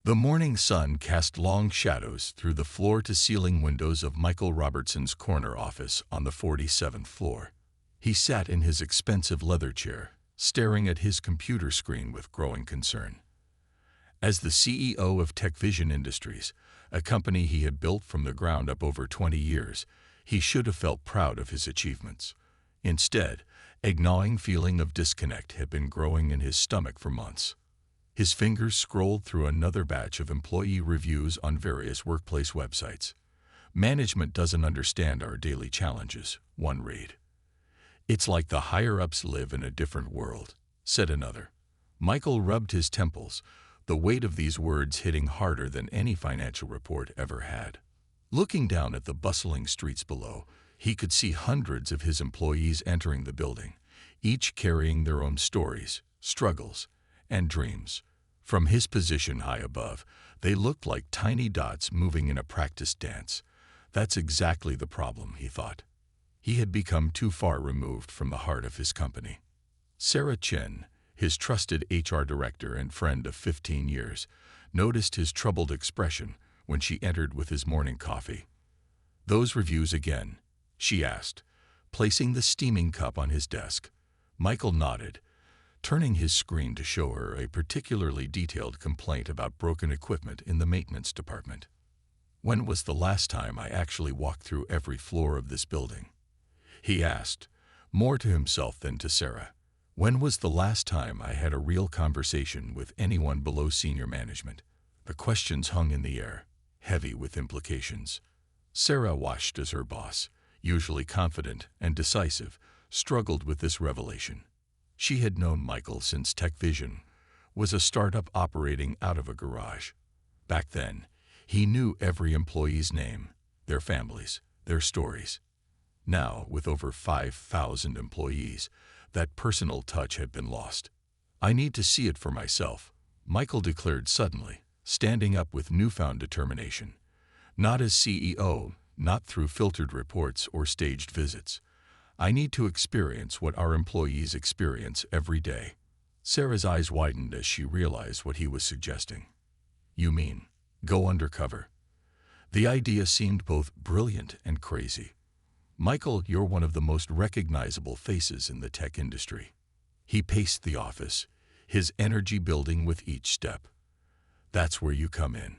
The morning sun cast long shadows through the floor-to-ceiling windows of Michael Robertson's corner office on the 47th floor. He sat in his expensive leather chair, staring at his computer screen with growing concern. As the CEO of TechVision Industries, a company he had built from the ground up over 20 years, he should have felt proud of his achievements. Instead, a gnawing feeling of disconnect had been growing in his stomach for months. His fingers scrolled through another batch of employee reviews on various workplace websites. "Management doesn't understand our daily challenges," one read. "It's like the higher-ups live in a different world," said another. Michael rubbed his temples, the weight of these words hitting harder than any financial report ever had. Looking down at the bustling streets below, he could see hundreds of his employees entering the building, each carrying their own stories, struggles, and dreams. From his position high above, they looked like tiny dots moving in a practice dance. That's exactly the problem, he thought. He had become too far removed from the heart of his company. Sarah Chen, his trusted HR director and friend of 15 years, noticed his troubled expression when she entered with his morning coffee. "Those reviews again?" she asked, placing the steaming cup on his desk. Michael nodded, turning his screen to show her a particularly detailed complaint about broken equipment in the maintenance department. "When was the last time I actually walked through every floor of this building?" he asked, more to himself than to Sarah. "When was the last time I had a real conversation with anyone below senior management?" The questions hung in the air, heavy with implications. Sarah watched as her boss, usually confident and decisive, struggled with this revelation. She had known Michael since TechVision was a startup operating out of a garage. Back then, he knew every employee's name, their families, their stories. Now, with over 5,000 employees, that personal touch had been lost. "I need to see it for myself," Michael declared suddenly, standing up with newfound determination. "Not as CEO, not through filtered reports or staged visits. I need to experience what our employees experience every day." Sarah's eyes widened as she realized what he was suggesting. "You mean, go undercover?" The idea seemed both brilliant and crazy. "Michael, you're one of the most recognizable faces in the tech industry." He paced the office, his energy building with each step. "That's where you come in.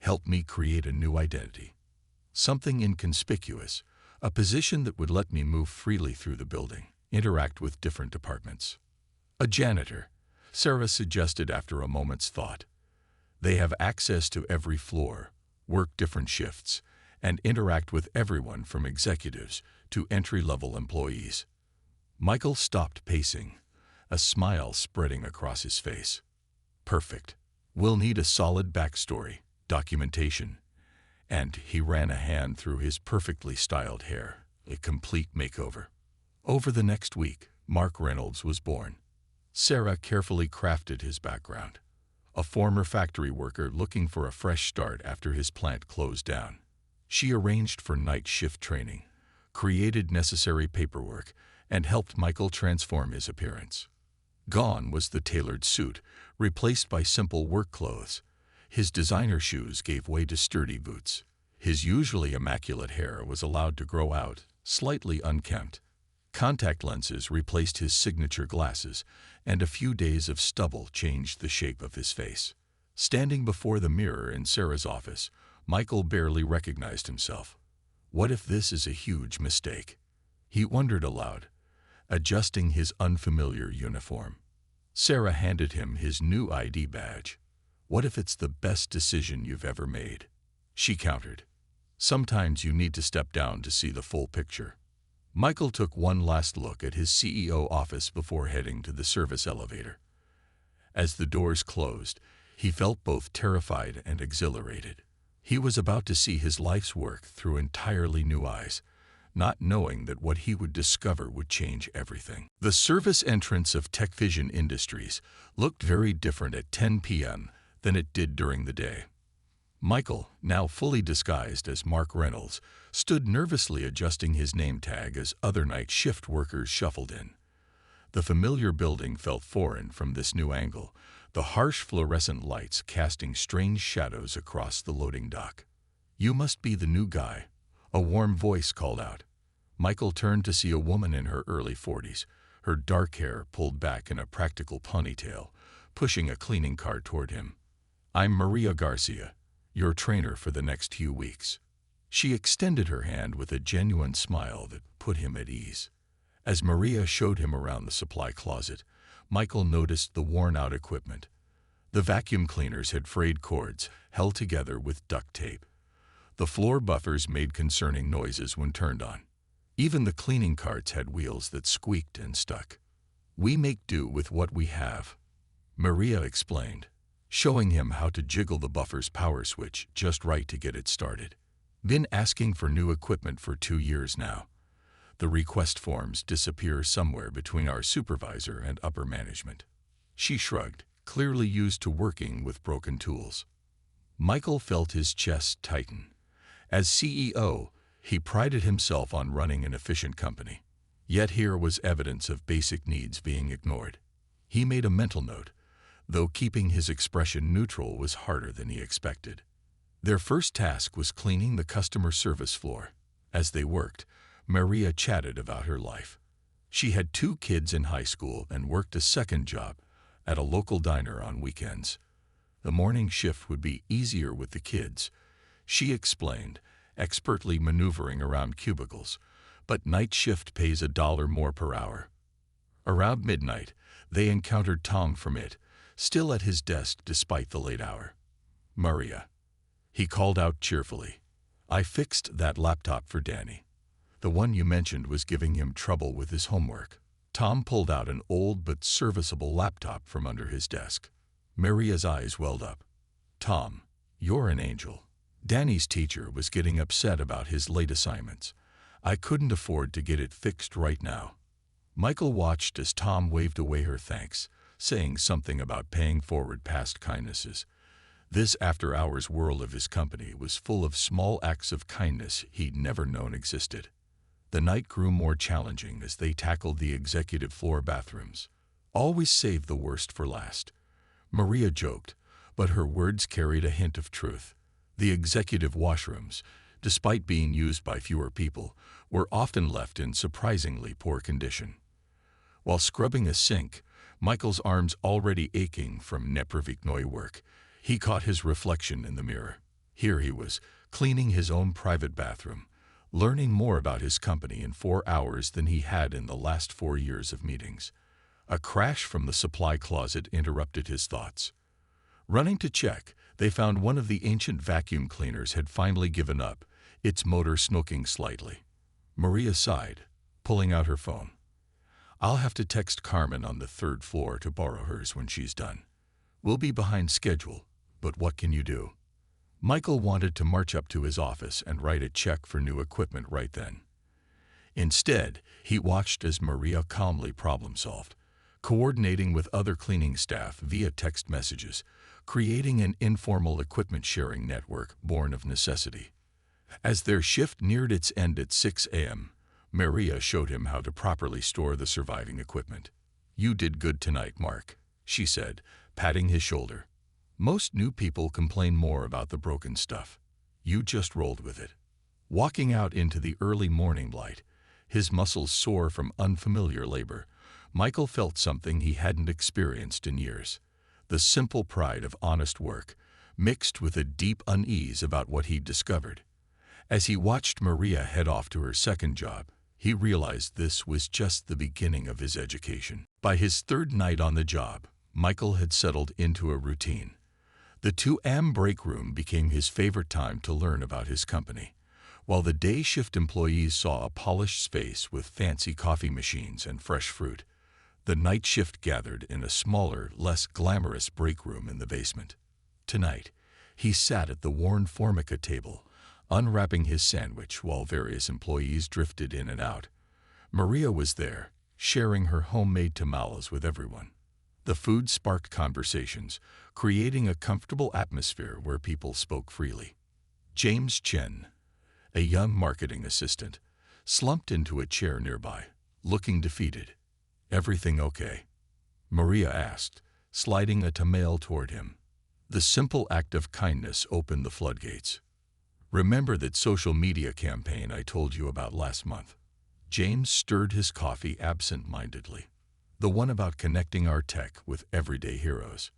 Help me create a new identity. Something inconspicuous, a position that would let me move freely through the building, interact with different departments." "A janitor," Sarah suggested after a moment's thought. "They have access to every floor, work different shifts, and interact with everyone from executives to entry-level employees." Michael stopped pacing, a smile spreading across his face. "Perfect. We'll need a solid backstory, documentation." And he ran a hand through his perfectly styled hair, a complete makeover. Over the next week, Mark Reynolds was born. Sarah carefully crafted his background. A former factory worker looking for a fresh start after his plant closed down. She arranged for night shift training, created necessary paperwork, and helped Michael transform his appearance. Gone was the tailored suit, replaced by simple work clothes. His designer shoes gave way to sturdy boots. His usually immaculate hair was allowed to grow out, slightly unkempt. Contact lenses replaced his signature glasses, and a few days of stubble changed the shape of his face. Standing before the mirror in Sarah's office, Michael barely recognized himself. What if this is a huge mistake? He wondered aloud, adjusting his unfamiliar uniform. Sarah handed him his new ID badge. "What if it's the best decision you've ever made?" she countered. "Sometimes you need to step down to see the full picture." Michael took one last look at his CEO office before heading to the service elevator. As the doors closed, he felt both terrified and exhilarated. He was about to see his life's work through entirely new eyes, not knowing that what he would discover would change everything. The service entrance of TechVision Industries looked very different at 10 p.m. than it did during the day. Michael, now fully disguised as Mark Reynolds, stood nervously adjusting his name tag as other night shift workers shuffled in. The familiar building felt foreign from this new angle, the harsh fluorescent lights casting strange shadows across the loading dock. "You must be the new guy," a warm voice called out. Michael turned to see a woman in her early 40s, her dark hair pulled back in a practical ponytail, pushing a cleaning cart toward him. "I'm Maria Garcia, your trainer for the next few weeks." She extended her hand with a genuine smile that put him at ease. As Maria showed him around the supply closet, Michael noticed the worn-out equipment. The vacuum cleaners had frayed cords, held together with duct tape. The floor buffers made concerning noises when turned on. Even the cleaning carts had wheels that squeaked and stuck. "We make do with what we have," Maria explained, showing him how to jiggle the buffer's power switch just right to get it started. "Been asking for new equipment for 2 years now. The request forms disappear somewhere between our supervisor and upper management." She shrugged, clearly used to working with broken tools. Michael felt his chest tighten. As CEO, he prided himself on running an efficient company. Yet here was evidence of basic needs being ignored. He made a mental note, though keeping his expression neutral was harder than he expected. Their first task was cleaning the customer service floor. As they worked, Maria chatted about her life. She had 2 kids in high school and worked a second job at a local diner on weekends. The morning shift would be easier with the kids, she explained, expertly maneuvering around cubicles, but night shift pays $1 more per hour. Around midnight, they encountered Tom from IT, still at his desk despite the late hour. "Maria," he called out cheerfully, "I fixed that laptop for Danny. The one you mentioned was giving him trouble with his homework." Tom pulled out an old but serviceable laptop from under his desk. Maria's eyes welled up. "Tom, you're an angel. Danny's teacher was getting upset about his late assignments. I couldn't afford to get it fixed right now." Michael watched as Tom waved away her thanks, saying something about paying forward past kindnesses. This after-hours world of his company was full of small acts of kindness he'd never known existed. The night grew more challenging as they tackled the executive floor bathrooms. "Always save the worst for last," Maria joked, but her words carried a hint of truth. The executive washrooms, despite being used by fewer people, were often left in surprisingly poor condition. While scrubbing a sink, Michael's arms already aching from nepreviknoi work, he caught his reflection in the mirror. Here he was, cleaning his own private bathroom, learning more about his company in 4 hours than he had in the last 4 years of meetings. A crash from the supply closet interrupted his thoughts. Running to check, they found one of the ancient vacuum cleaners had finally given up, its motor smoking slightly. Maria sighed, pulling out her phone. "I'll have to text Carmen on the 3rd floor to borrow hers when she's done. We'll be behind schedule, but what can you do?" Michael wanted to march up to his office and write a check for new equipment right then. Instead, he watched as Maria calmly problem-solved, coordinating with other cleaning staff via text messages, creating an informal equipment-sharing network born of necessity. As their shift neared its end at 6 a.m., Maria showed him how to properly store the surviving equipment. "You did good tonight, Mark," she said, patting his shoulder. "Most new people complain more about the broken stuff. You just rolled with it." Walking out into the early morning light, his muscles sore from unfamiliar labor, Michael felt something he hadn't experienced in years. The simple pride of honest work, mixed with a deep unease about what he'd discovered. As he watched Maria head off to her second job, he realized this was just the beginning of his education. By his 3rd night on the job, Michael had settled into a routine. The 2 a.m. break room became his favorite time to learn about his company. While the day shift employees saw a polished space with fancy coffee machines and fresh fruit, the night shift gathered in a smaller, less glamorous break room in the basement. Tonight, he sat at the worn formica table, unwrapping his sandwich while various employees drifted in and out. Maria was there, sharing her homemade tamales with everyone. The food sparked conversations, creating a comfortable atmosphere where people spoke freely. James Chen, a young marketing assistant, slumped into a chair nearby, looking defeated. "Everything okay?" Maria asked, sliding a tomato toward him. The simple act of kindness opened the floodgates. Remember that social media campaign I told you about last month? James stirred his coffee absent-mindedly. The one about connecting our tech with everyday heroes.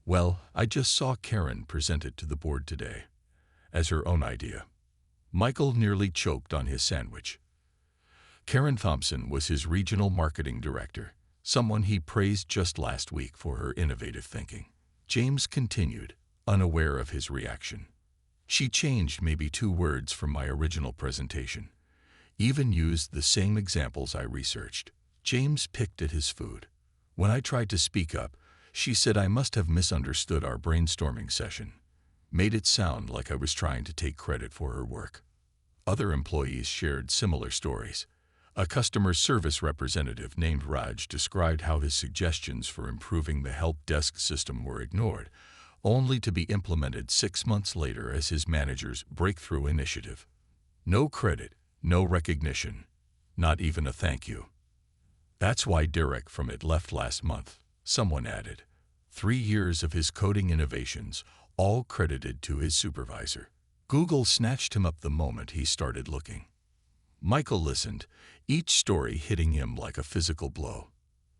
Well, I just saw Karen present it to the board today, as her own idea. Michael nearly choked on his sandwich. Karen Thompson was his regional marketing director, someone he praised just last week for her innovative thinking. James continued, unaware of his reaction. She changed maybe 2 words from my original presentation. Even used the same examples I researched. James picked at his food. When I tried to speak up, she said I must have misunderstood our brainstorming session. Made it sound like I was trying to take credit for her work. Other employees shared similar stories. A customer service representative named Raj described how his suggestions for improving the help desk system were ignored, only to be implemented 6 months later as his manager's breakthrough initiative. No credit, no recognition, not even a thank you. That's why Derek from it left last month, someone added. 3 years of his coding innovations, all credited to his supervisor. Google snatched him up the moment he started looking. Michael listened, each story hitting him like a physical blow.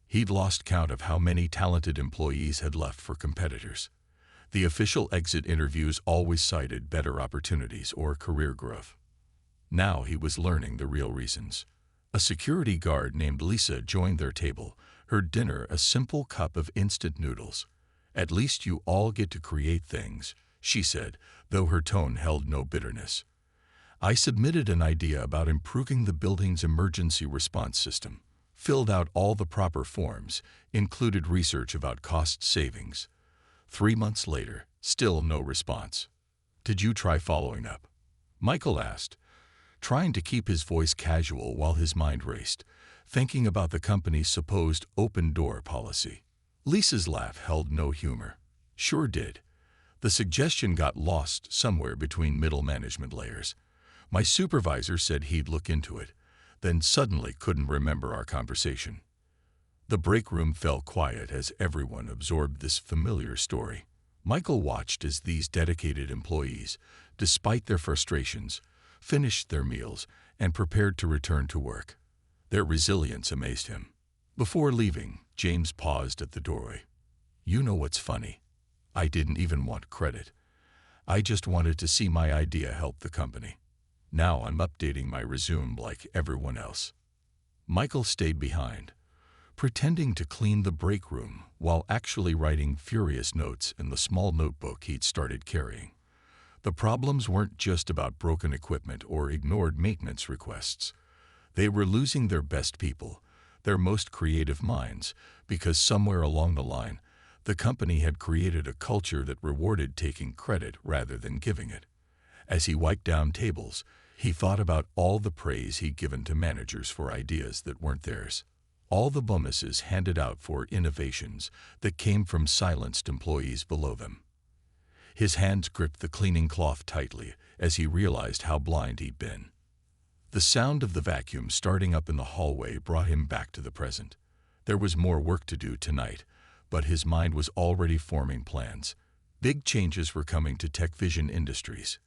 He'd lost count of how many talented employees had left for competitors. The official exit interviews always cited better opportunities or career growth. Now he was learning the real reasons. A security guard named Lisa joined their table, her dinner a simple cup of instant noodles. At least you all get to create things, she said, though her tone held no bitterness. I submitted an idea about improving the building's emergency response system, filled out all the proper forms, included research about cost savings. 3 months later, still no response. Did you try following up? Michael asked, trying to keep his voice casual while his mind raced, thinking about the company's supposed open-door policy. Lisa's laugh held no humor. Sure did. The suggestion got lost somewhere between middle management layers. My supervisor said he'd look into it, then suddenly couldn't remember our conversation. The break room fell quiet as everyone absorbed this familiar story. Michael watched as these dedicated employees, despite their frustrations, finished their meals and prepared to return to work. Their resilience amazed him. Before leaving, James paused at the doorway. You know what's funny? I didn't even want credit. I just wanted to see my idea help the company. Now I'm updating my resume like everyone else. Michael stayed behind, pretending to clean the break room while actually writing furious notes in the small notebook he'd started carrying. The problems weren't just about broken equipment or ignored maintenance requests. They were losing their best people, their most creative minds, because somewhere along the line, the company had created a culture that rewarded taking credit rather than giving it. As he wiped down tables, he thought about all the praise he'd given to managers for ideas that weren't theirs. All the bonuses handed out for innovations that came from silenced employees below them. His hands gripped the cleaning cloth tightly as he realized how blind he'd been. The sound of the vacuum starting up in the hallway brought him back to the present. There was more work to do tonight, but his mind was already forming plans. Big changes were coming to TechVision Industries.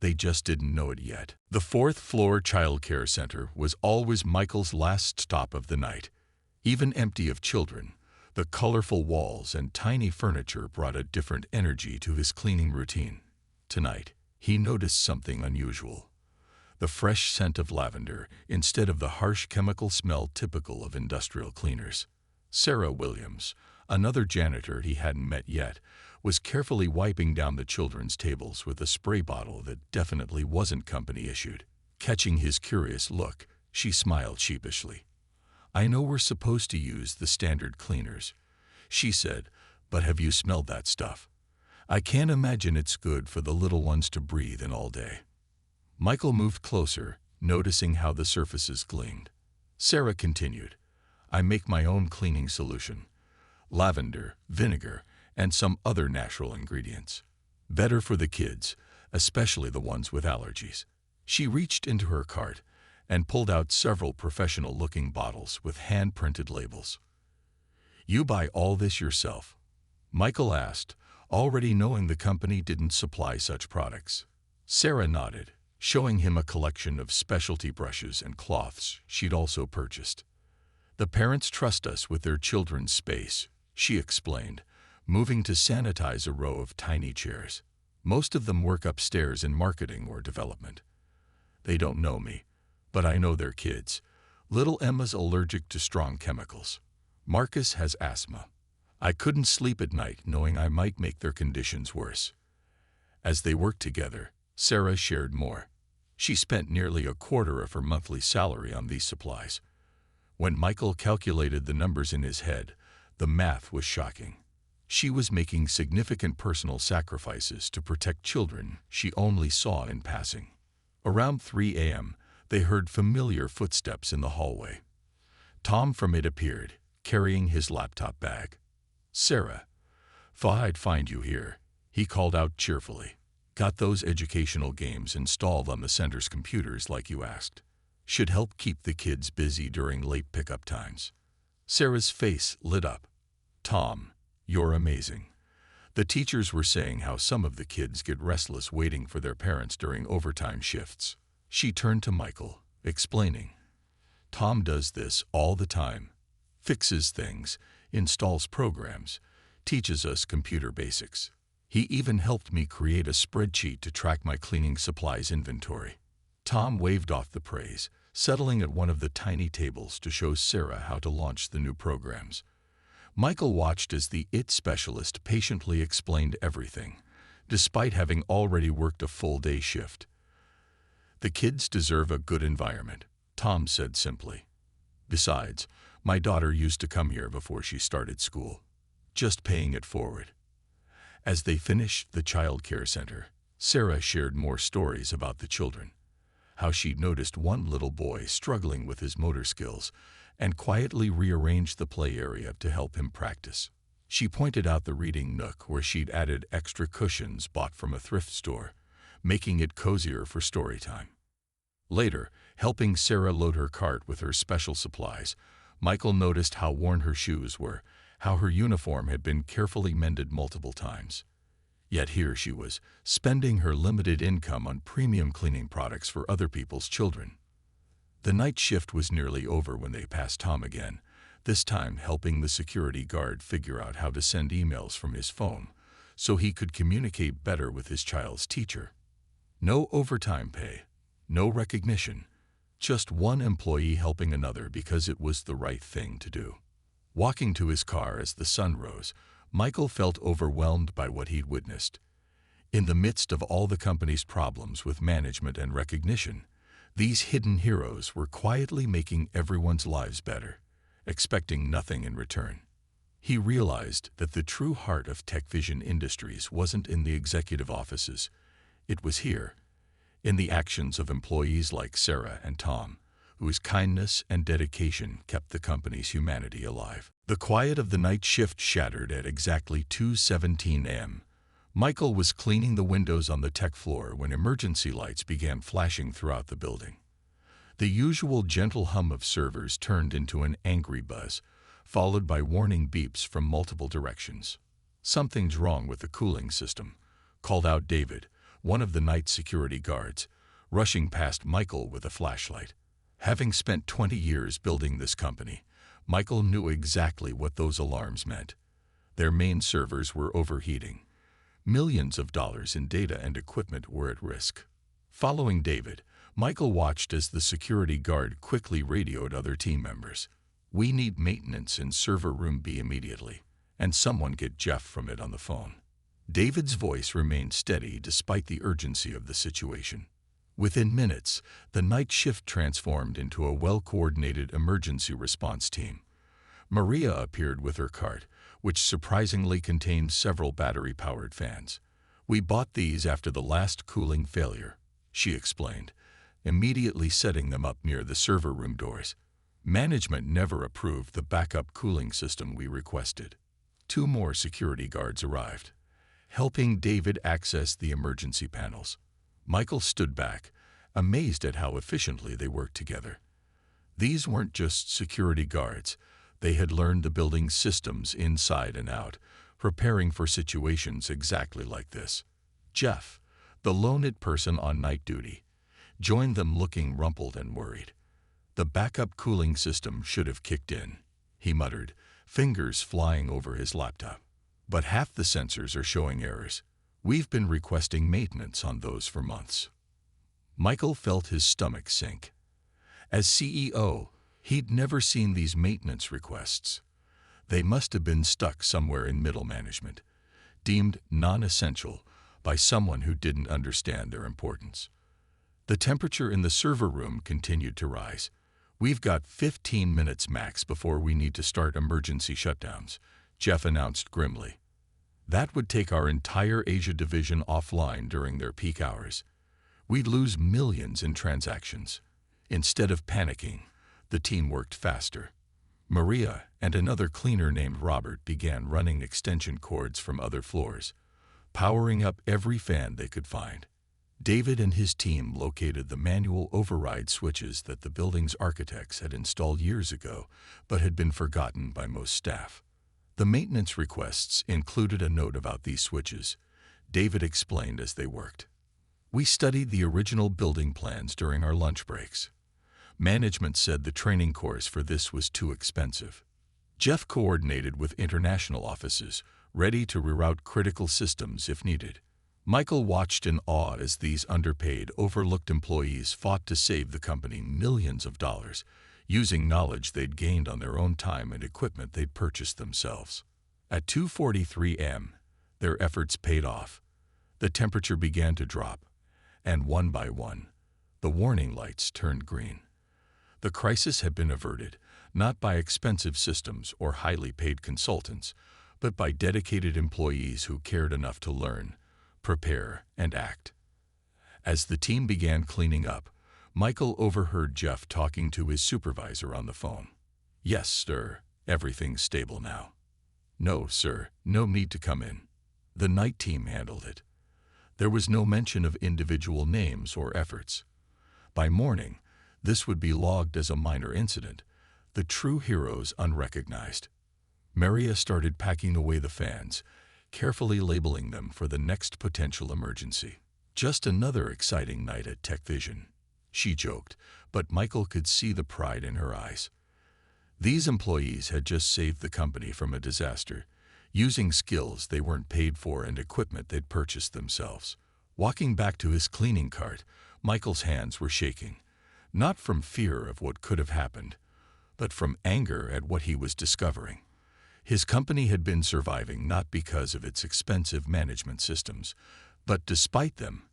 They just didn't know it yet. The 4th-floor childcare center was always Michael's last stop of the night. Even empty of children, the colorful walls and tiny furniture brought a different energy to his cleaning routine. Tonight, he noticed something unusual. The fresh scent of lavender instead of the harsh chemical smell typical of industrial cleaners. Sarah Williams, another janitor he hadn't met yet, was carefully wiping down the children's tables with a spray bottle that definitely wasn't company-issued. Catching his curious look, she smiled sheepishly. I know we're supposed to use the standard cleaners, she said, but have you smelled that stuff? I can't imagine it's good for the little ones to breathe in all day. Michael moved closer, noticing how the surfaces gleamed. Sarah continued, I make my own cleaning solution. Lavender, vinegar, and some other natural ingredients. Better for the kids, especially the ones with allergies. She reached into her cart and pulled out several professional-looking bottles with hand-printed labels. You buy all this yourself? Michael asked, already knowing the company didn't supply such products. Sarah nodded, showing him a collection of specialty brushes and cloths she'd also purchased. The parents trust us with their children's space, she explained, moving to sanitize a row of tiny chairs. Most of them work upstairs in marketing or development. They don't know me, but I know their kids. Little Emma's allergic to strong chemicals. Marcus has asthma. I couldn't sleep at night knowing I might make their conditions worse. As they worked together, Sarah shared more. She spent nearly a quarter of her monthly salary on these supplies. When Michael calculated the numbers in his head, the math was shocking. She was making significant personal sacrifices to protect children she only saw in passing. Around 3 a.m., they heard familiar footsteps in the hallway. Tom from it appeared, carrying his laptop bag. "Sarah, thought I'd find you here," he called out cheerfully. "Got those educational games installed on the center's computers like you asked. Should help keep the kids busy during late pickup times." Sarah's face lit up. "Tom, you're amazing." The teachers were saying how some of the kids get restless waiting for their parents during overtime shifts. She turned to Michael, explaining, "Tom does this all the time. Fixes things, installs programs, teaches us computer basics. He even helped me create a spreadsheet to track my cleaning supplies inventory." Tom waved off the praise, settling at one of the tiny tables to show Sarah how to launch the new programs. Michael watched as the IT specialist patiently explained everything, despite having already worked a full-day shift. "The kids deserve a good environment," Tom said simply. "Besides, my daughter used to come here before she started school. Just paying it forward." As they finished the child care center, Sarah shared more stories about the children. How she'd noticed one little boy struggling with his motor skills and quietly rearranged the play area to help him practice. She pointed out the reading nook where she'd added extra cushions bought from a thrift store, making it cozier for story time. Later, helping Sarah load her cart with her special supplies, Michael noticed how worn her shoes were, how her uniform had been carefully mended multiple times. Yet here she was, spending her limited income on premium cleaning products for other people's children. The night shift was nearly over when they passed Tom again, this time helping the security guard figure out how to send emails from his phone so he could communicate better with his child's teacher. No overtime pay, no recognition, just one employee helping another because it was the right thing to do. Walking to his car as the sun rose, Michael felt overwhelmed by what he'd witnessed. In the midst of all the company's problems with management and recognition, these hidden heroes were quietly making everyone's lives better, expecting nothing in return. He realized that the true heart of TechVision Industries wasn't in the executive offices. It was here, in the actions of employees like Sarah and Tom, whose kindness and dedication kept the company's humanity alive. The quiet of the night shift shattered at exactly 2:17 a.m. Michael was cleaning the windows on the tech floor when emergency lights began flashing throughout the building. The usual gentle hum of servers turned into an angry buzz, followed by warning beeps from multiple directions. "Something's wrong with the cooling system," called out David, one of the night security guards, rushing past Michael with a flashlight. Having spent 20 years building this company, Michael knew exactly what those alarms meant. Their main servers were overheating. Millions of dollars in data and equipment were at risk. Following David, Michael watched as the security guard quickly radioed other team members. "We need maintenance in server room B immediately, and someone get Jeff from it on the phone." David's voice remained steady despite the urgency of the situation. Within minutes, the night shift transformed into a well-coordinated emergency response team. Maria appeared with her cart, which surprisingly contained several battery-powered fans. "We bought these after the last cooling failure," she explained, immediately setting them up near the server room doors. "Management never approved the backup cooling system we requested." 2 more security guards arrived, helping David access the emergency panels. Michael stood back, amazed at how efficiently they worked together. These weren't just security guards. They had learned the building's systems inside and out, preparing for situations exactly like this. Jeff, the lone person on night duty, joined them looking rumpled and worried. The backup cooling system should have kicked in, he muttered, fingers flying over his laptop. But half the sensors are showing errors. We've been requesting maintenance on those for months. Michael felt his stomach sink. As CEO, he'd never seen these maintenance requests. They must have been stuck somewhere in middle management, deemed non-essential by someone who didn't understand their importance. The temperature in the server room continued to rise. We've got 15 minutes max before we need to start emergency shutdowns, Jeff announced grimly. That would take our entire Asia division offline during their peak hours. We'd lose millions in transactions. Instead of panicking, the team worked faster. Maria and another cleaner named Robert began running extension cords from other floors, powering up every fan they could find. David and his team located the manual override switches that the building's architects had installed years ago, but had been forgotten by most staff. The maintenance requests included a note about these switches, David explained as they worked. We studied the original building plans during our lunch breaks. Management said the training course for this was too expensive. Jeff coordinated with international offices, ready to reroute critical systems if needed. Michael watched in awe as these underpaid, overlooked employees fought to save the company millions of dollars, using knowledge they'd gained on their own time and equipment they'd purchased themselves. At 2:43 a.m., their efforts paid off. The temperature began to drop, and one by one, the warning lights turned green. The crisis had been averted, not by expensive systems or highly paid consultants, but by dedicated employees who cared enough to learn, prepare, and act. As the team began cleaning up, Michael overheard Jeff talking to his supervisor on the phone. Yes, sir, everything's stable now. No, sir, no need to come in. The night team handled it. There was no mention of individual names or efforts. By morning, this would be logged as a minor incident, the true heroes unrecognized. Maria started packing away the fans, carefully labeling them for the next potential emergency. Just another exciting night at Tech Vision, she joked, but Michael could see the pride in her eyes. These employees had just saved the company from a disaster, using skills they weren't paid for and equipment they'd purchased themselves. Walking back to his cleaning cart, Michael's hands were shaking, not from fear of what could have happened, but from anger at what he was discovering. His company had been surviving not because of its expensive management systems, but despite them,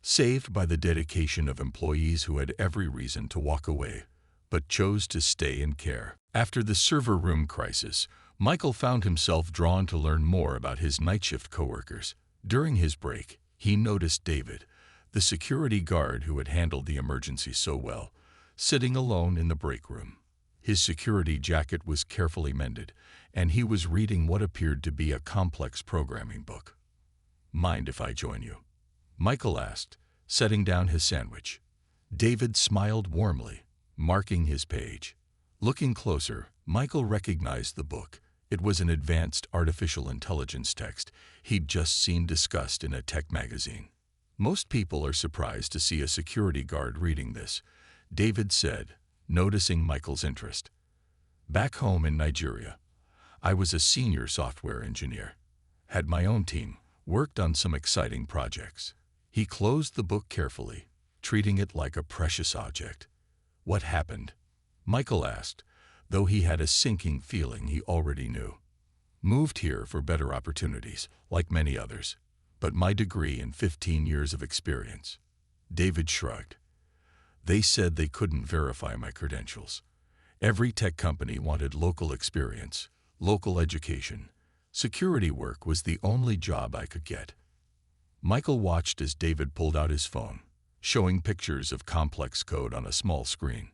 saved by the dedication of employees who had every reason to walk away, but chose to stay and care. After the server room crisis, Michael found himself drawn to learn more about his night shift coworkers. During his break, he noticed David, the security guard who had handled the emergency so well, sitting alone in the break room. His security jacket was carefully mended, and he was reading what appeared to be a complex programming book. Mind if I join you? Michael asked, setting down his sandwich. David smiled warmly, marking his page. Looking closer, Michael recognized the book. It was an advanced artificial intelligence text he'd just seen discussed in a tech magazine. Most people are surprised to see a security guard reading this, David said, noticing Michael's interest. Back home in Nigeria, I was a senior software engineer. Had my own team, worked on some exciting projects. He closed the book carefully, treating it like a precious object. What happened? Michael asked, though he had a sinking feeling he already knew. Moved here for better opportunities, like many others, but my degree and 15 years of experience. David shrugged. They said they couldn't verify my credentials. Every tech company wanted local experience, local education. Security work was the only job I could get. Michael watched as David pulled out his phone, showing pictures of complex code on a small screen.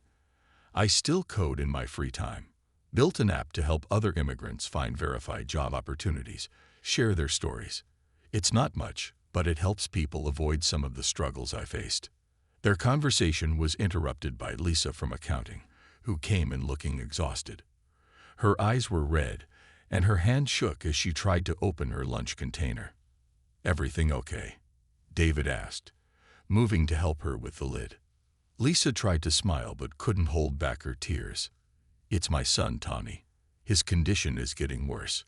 I still code in my free time. Built an app to help other immigrants find verified job opportunities, share their stories. It's not much, but it helps people avoid some of the struggles I faced. Their conversation was interrupted by Lisa from accounting, who came in looking exhausted. Her eyes were red, and her hand shook as she tried to open her lunch container. "Everything okay?" David asked, moving to help her with the lid. Lisa tried to smile but couldn't hold back her tears. "It's my son, Tommy. His condition is getting worse.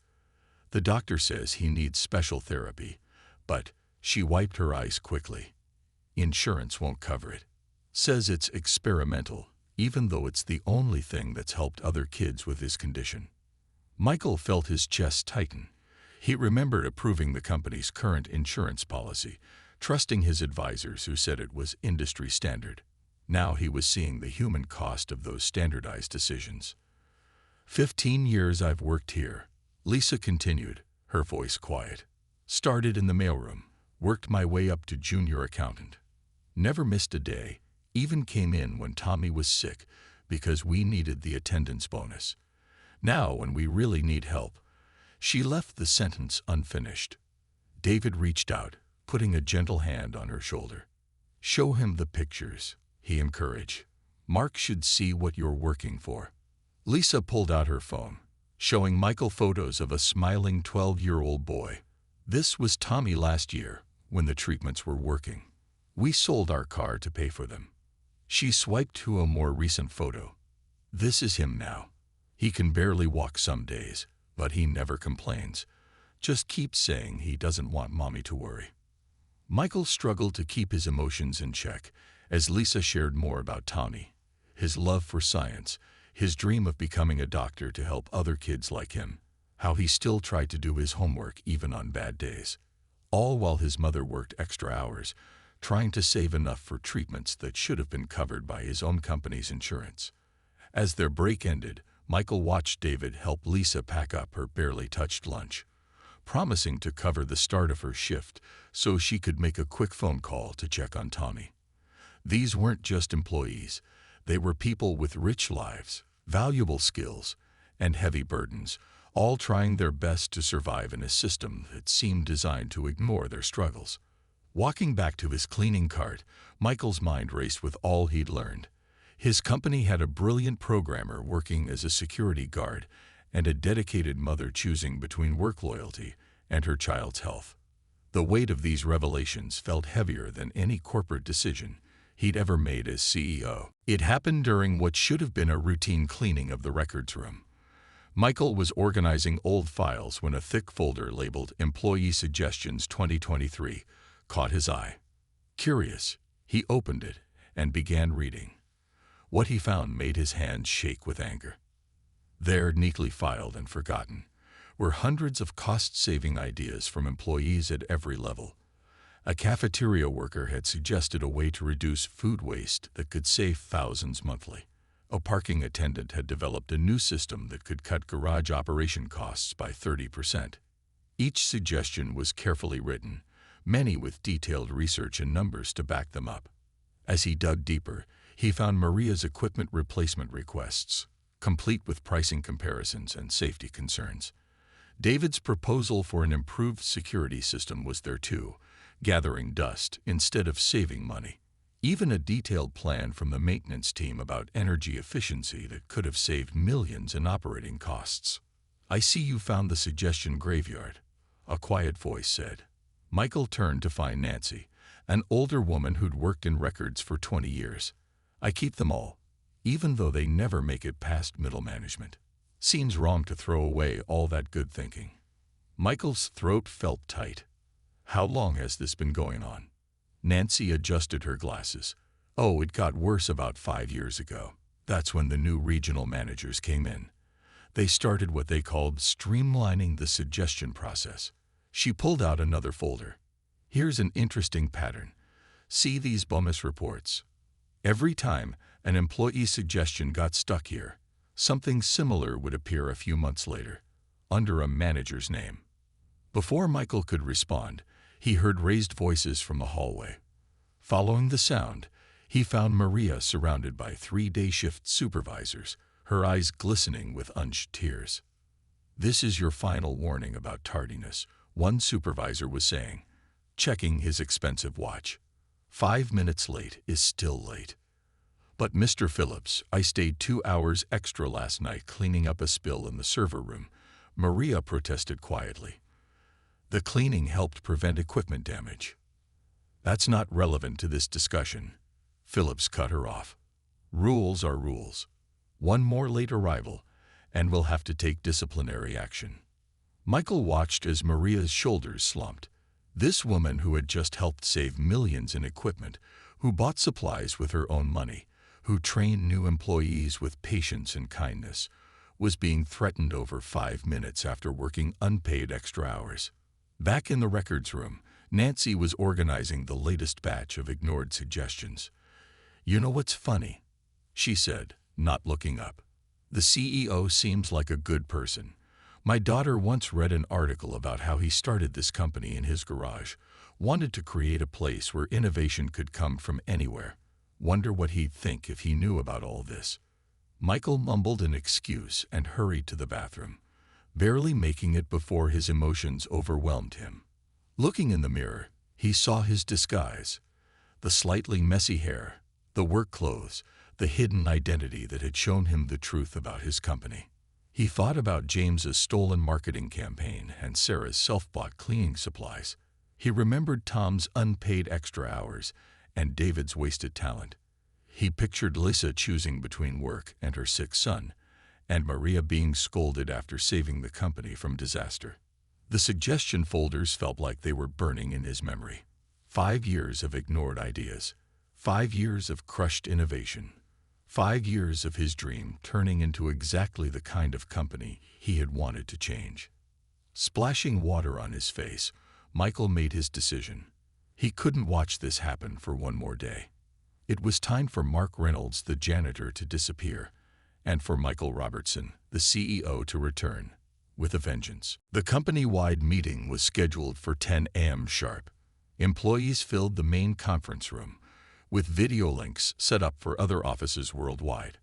The doctor says he needs special therapy, but..." She wiped her eyes quickly. "Insurance won't cover it. Says it's experimental, even though it's the only thing that's helped other kids with his condition." Michael felt his chest tighten. He remembered approving the company's current insurance policy, trusting his advisors who said it was industry standard. Now he was seeing the human cost of those standardized decisions. 15 years I've worked here," Lisa continued, her voice quiet. "Started in the mailroom, worked my way up to junior accountant. Never missed a day, even came in when Tommy was sick because we needed the attendance bonus. Now when we really need help..." She left the sentence unfinished. David reached out, putting a gentle hand on her shoulder. "Show him the pictures," he encouraged. "Mark should see what you're working for." Lisa pulled out her phone, showing Michael photos of a smiling 12-year-old boy. "This was Tommy last year, when the treatments were working. We sold our car to pay for them." She swiped to a more recent photo. "This is him now. He can barely walk some days, but he never complains. Just keeps saying he doesn't want mommy to worry." Michael struggled to keep his emotions in check as Lisa shared more about Tommy, his love for science, his dream of becoming a doctor to help other kids like him, how he still tried to do his homework even on bad days, all while his mother worked extra hours, trying to save enough for treatments that should have been covered by his own company's insurance. As their break ended, Michael watched David help Lisa pack up her barely touched lunch, promising to cover the start of her shift so she could make a quick phone call to check on Tommy. These weren't just employees. They were people with rich lives, valuable skills, and heavy burdens, all trying their best to survive in a system that seemed designed to ignore their struggles. Walking back to his cleaning cart, Michael's mind raced with all he'd learned. His company had a brilliant programmer working as a security guard and a dedicated mother choosing between work loyalty and her child's health. The weight of these revelations felt heavier than any corporate decision he'd ever made as CEO. It happened during what should have been a routine cleaning of the records room. Michael was organizing old files when a thick folder labeled Employee Suggestions 2023 caught his eye. Curious, he opened it and began reading. What he found made his hands shake with anger. There, neatly filed and forgotten, were hundreds of cost-saving ideas from employees at every level. A cafeteria worker had suggested a way to reduce food waste that could save thousands monthly. A parking attendant had developed a new system that could cut garage operation costs by 30%. Each suggestion was carefully written, many with detailed research and numbers to back them up. As he dug deeper, he found Maria's equipment replacement requests, complete with pricing comparisons and safety concerns. David's proposal for an improved security system was there too, gathering dust instead of saving money. Even a detailed plan from the maintenance team about energy efficiency that could have saved millions in operating costs. "I see you found the suggestion graveyard," a quiet voice said. Michael turned to find Nancy, an older woman who'd worked in records for 20 years. "I keep them all, even though they never make it past middle management. Seems wrong to throw away all that good thinking." Michael's throat felt tight. "How long has this been going on?" Nancy adjusted her glasses. "Oh, it got worse about 5 years ago. That's when the new regional managers came in. They started what they called streamlining the suggestion process." She pulled out another folder. "Here's an interesting pattern. See these bonus reports? Every time an employee suggestion got stuck here, something similar would appear a few months later, under a manager's name." Before Michael could respond, he heard raised voices from the hallway. Following the sound, he found Maria surrounded by 3 day-shift supervisors, her eyes glistening with unshed tears. "This is your final warning about tardiness," one supervisor was saying, checking his expensive watch. 5 minutes late is still late. "But Mr. Phillips, I stayed 2 hours extra last night cleaning up a spill in the server room," Maria protested quietly. The cleaning helped prevent equipment damage. That's not relevant to this discussion. Phillips cut her off. Rules are rules. One more late arrival, and we'll have to take disciplinary action. Michael watched as Maria's shoulders slumped. This woman who had just helped save millions in equipment, who bought supplies with her own money, who trained new employees with patience and kindness, was being threatened over 5 minutes after working unpaid extra hours. Back in the records room, Nancy was organizing the latest batch of ignored suggestions. "You know what's funny?" she said, not looking up. "The CEO seems like a good person. My daughter once read an article about how he started this company in his garage, wanted to create a place where innovation could come from anywhere. Wonder what he'd think if he knew about all this." Michael mumbled an excuse and hurried to the bathroom, barely making it before his emotions overwhelmed him. Looking in the mirror, he saw his disguise. The slightly messy hair, the work clothes, the hidden identity that had shown him the truth about his company. He thought about James's stolen marketing campaign and Sarah's self-bought cleaning supplies. He remembered Tom's unpaid extra hours and David's wasted talent. He pictured Lisa choosing between work and her sick son, and Maria being scolded after saving the company from disaster. The suggestion folders felt like they were burning in his memory. 5 years of ignored ideas. 5 years of crushed innovation. 5 years of his dream turning into exactly the kind of company he had wanted to change. Splashing water on his face, Michael made his decision. He couldn't watch this happen for one more day. It was time for Mark Reynolds, the janitor, to disappear, and for Michael Robertson, the CEO, to return, with a vengeance. The company-wide meeting was scheduled for 10 a.m. sharp. Employees filled the main conference room, with video links set up for other offices worldwide.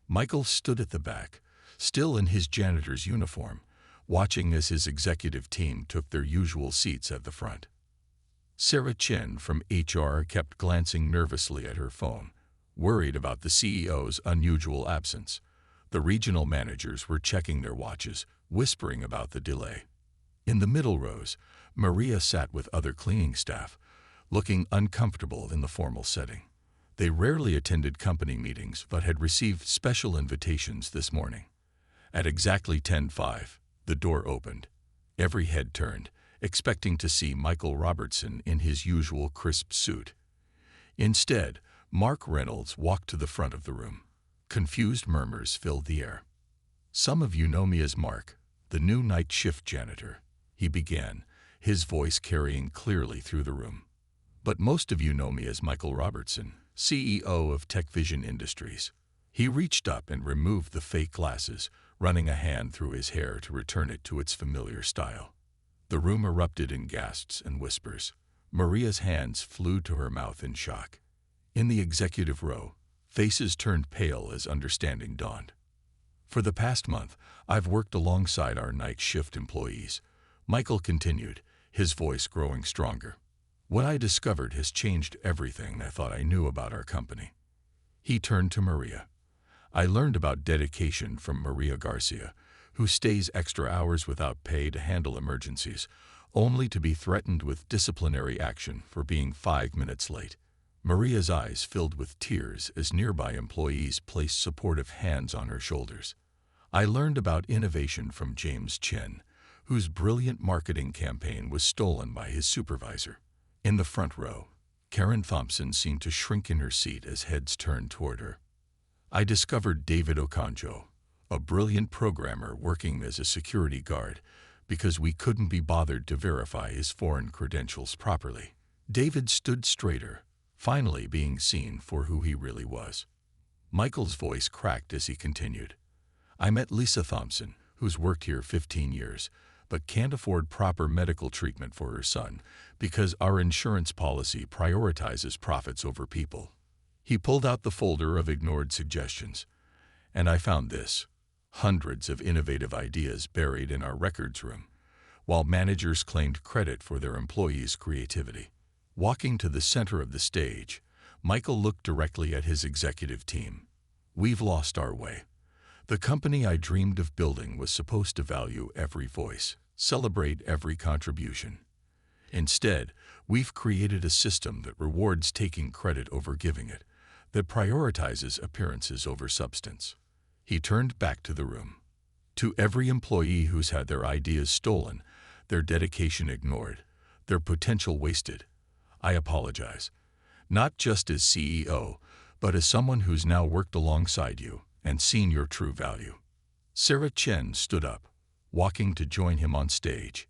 Michael stood at the back, still in his janitor's uniform, watching as his executive team took their usual seats at the front. Sarah Chin from HR kept glancing nervously at her phone, worried about the CEO's unusual absence. The regional managers were checking their watches, whispering about the delay. In the middle rows, Maria sat with other cleaning staff, looking uncomfortable in the formal setting. They rarely attended company meetings but had received special invitations this morning. At exactly 10:05, the door opened. Every head turned, expecting to see Michael Robertson in his usual crisp suit. Instead, Mark Reynolds walked to the front of the room. Confused murmurs filled the air. "Some of you know me as Mark, the new night shift janitor," he began, his voice carrying clearly through the room. "But most of you know me as Michael Robertson, CEO of TechVision Industries." He reached up and removed the fake glasses, running a hand through his hair to return it to its familiar style. The room erupted in gasps and whispers. Maria's hands flew to her mouth in shock. In the executive row, faces turned pale as understanding dawned. "For the past month, I've worked alongside our night shift employees," Michael continued, his voice growing stronger. "What I discovered has changed everything I thought I knew about our company." He turned to Maria. "I learned about dedication from Maria Garcia, who stays extra hours without pay to handle emergencies, only to be threatened with disciplinary action for being 5 minutes late." Maria's eyes filled with tears as nearby employees placed supportive hands on her shoulders. "I learned about innovation from James Chin, whose brilliant marketing campaign was stolen by his supervisor." In the front row, Karen Thompson seemed to shrink in her seat as heads turned toward her. "I discovered David Okonjo, a brilliant programmer working as a security guard, because we couldn't be bothered to verify his foreign credentials properly." David stood straighter, finally being seen for who he really was. Michael's voice cracked as he continued. "I met Lisa Thompson, who's worked here 15 years, but can't afford proper medical treatment for her son because our insurance policy prioritizes profits over people." He pulled out the folder of ignored suggestions. "And I found this. Hundreds of innovative ideas buried in our records room, while managers claimed credit for their employees' creativity." Walking to the center of the stage, Michael looked directly at his executive team. "We've lost our way. The company I dreamed of building was supposed to value every voice, celebrate every contribution. Instead, we've created a system that rewards taking credit over giving it, that prioritizes appearances over substance." He turned back to the room. "To every employee who's had their ideas stolen, their dedication ignored, their potential wasted, I apologize. Not just as CEO, but as someone who's now worked alongside you and seen your true value." Sarah Chen stood up, walking to join him on stage.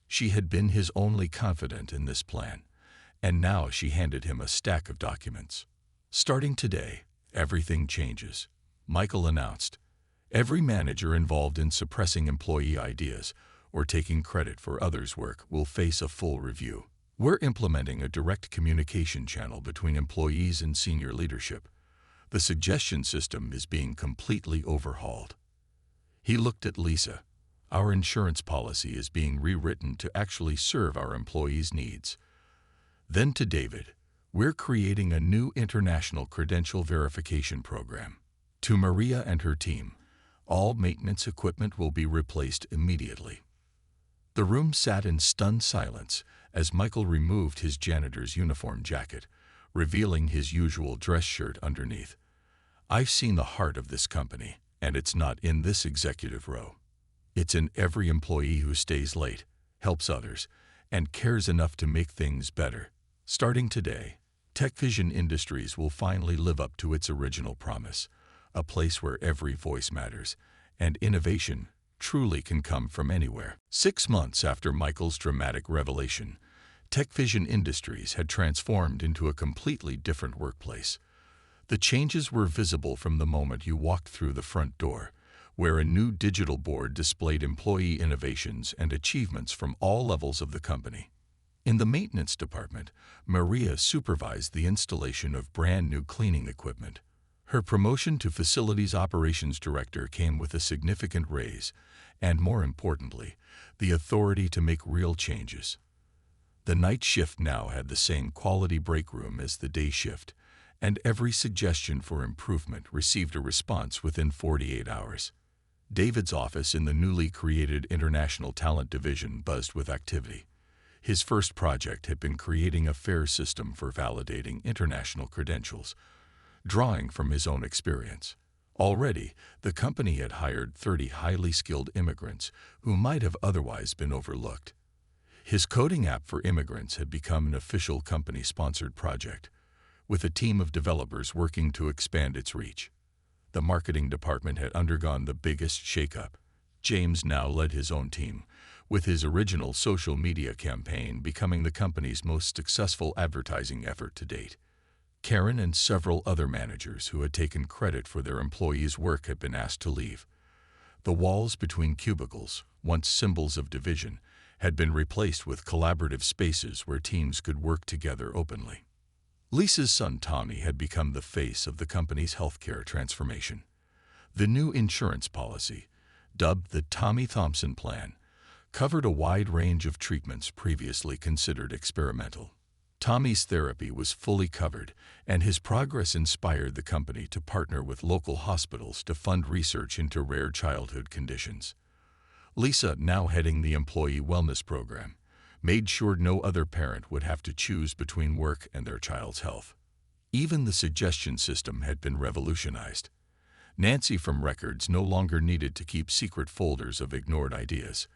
She had been his only confidant in this plan, and now she handed him a stack of documents. "Starting today, everything changes," Michael announced. "Every manager involved in suppressing employee ideas or taking credit for others' work will face a full review. We're implementing a direct communication channel between employees and senior leadership. The suggestion system is being completely overhauled." He looked at Lisa. "Our insurance policy is being rewritten to actually serve our employees' needs." Then to David, "We're creating a new international credential verification program." To Maria and her team, "All maintenance equipment will be replaced immediately." The room sat in stunned silence as Michael removed his janitor's uniform jacket, revealing his usual dress shirt underneath. "I've seen the heart of this company, and it's not in this executive row. It's in every employee who stays late, helps others, and cares enough to make things better. Starting today, TechVision Industries will finally live up to its original promise, a place where every voice matters, and innovation truly can come from anywhere." 6 months after Michael's dramatic revelation, TechVision Industries had transformed into a completely different workplace. The changes were visible from the moment you walked through the front door, where a new digital board displayed employee innovations and achievements from all levels of the company. In the maintenance department, Maria supervised the installation of brand new cleaning equipment. Her promotion to Facilities Operations Director came with a significant raise, and more importantly, the authority to make real changes. The night shift now had the same quality break room as the day shift, and every suggestion for improvement received a response within 48 hours. David's office in the newly created International Talent Division buzzed with activity. His first project had been creating a fair system for validating international credentials, drawing from his own experience. Already, the company had hired 30 highly skilled immigrants who might have otherwise been overlooked. His coding app for immigrants had become an official company-sponsored project, with a team of developers working to expand its reach. The marketing department had undergone the biggest shakeup. James now led his own team, with his original social media campaign becoming the company's most successful advertising effort to date. Karen and several other managers who had taken credit for their employees' work had been asked to leave. The walls between cubicles, once symbols of division, had been replaced with collaborative spaces where teams could work together openly. Lisa's son Tommy had become the face of the company's healthcare transformation. The new insurance policy, dubbed the Tommy Thompson Plan, covered a wide range of treatments previously considered experimental. Tommy's therapy was fully covered, and his progress inspired the company to partner with local hospitals to fund research into rare childhood conditions. Lisa, now heading the employee wellness program, made sure no other parent would have to choose between work and their child's health. Even the suggestion system had been revolutionized. Nancy from Records no longer needed to keep secret folders of ignored ideas.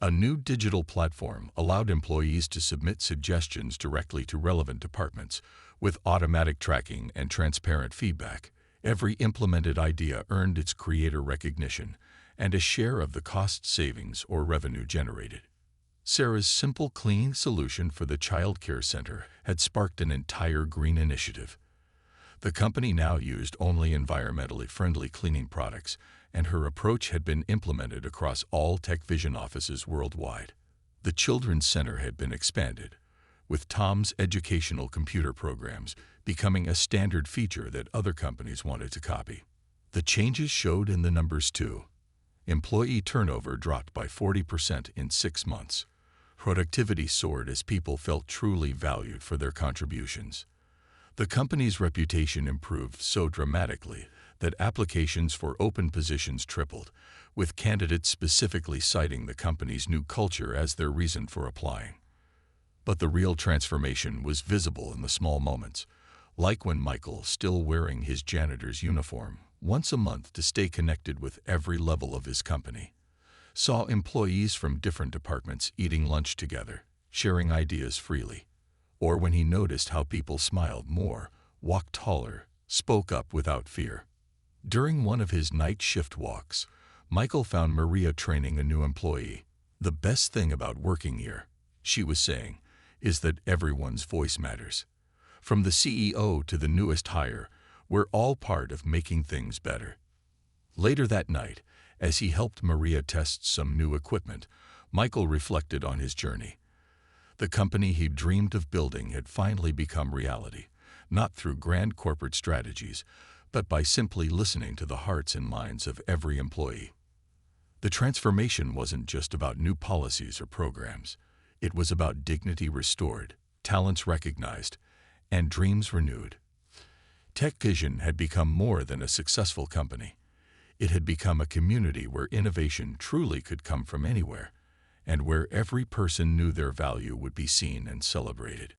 A new digital platform allowed employees to submit suggestions directly to relevant departments, with automatic tracking and transparent feedback. Every implemented idea earned its creator recognition and a share of the cost savings or revenue generated. Sarah's simple cleaning solution for the child care center had sparked an entire green initiative. The company now used only environmentally friendly cleaning products, and her approach had been implemented across all TechVision offices worldwide. The Children's Center had been expanded, with Tom's educational computer programs becoming a standard feature that other companies wanted to copy. The changes showed in the numbers too. Employee turnover dropped by 40% in 6 months. Productivity soared as people felt truly valued for their contributions. The company's reputation improved so dramatically that applications for open positions tripled, with candidates specifically citing the company's new culture as their reason for applying. But the real transformation was visible in the small moments, like when Michael, still wearing his janitor's uniform, once a month to stay connected with every level of his company, saw employees from different departments eating lunch together, sharing ideas freely, or when he noticed how people smiled more, walked taller, spoke up without fear. During one of his night shift walks, Michael found Maria training a new employee. "The best thing about working here," she was saying, "is that everyone's voice matters. From the CEO to the newest hire, we're all part of making things better." Later that night, as he helped Maria test some new equipment, Michael reflected on his journey. The company he dreamed of building had finally become reality, not through grand corporate strategies, but by simply listening to the hearts and minds of every employee. The transformation wasn't just about new policies or programs. It was about dignity restored, talents recognized, and dreams renewed. TechVision had become more than a successful company. It had become a community where innovation truly could come from anywhere, and where every person knew their value would be seen and celebrated.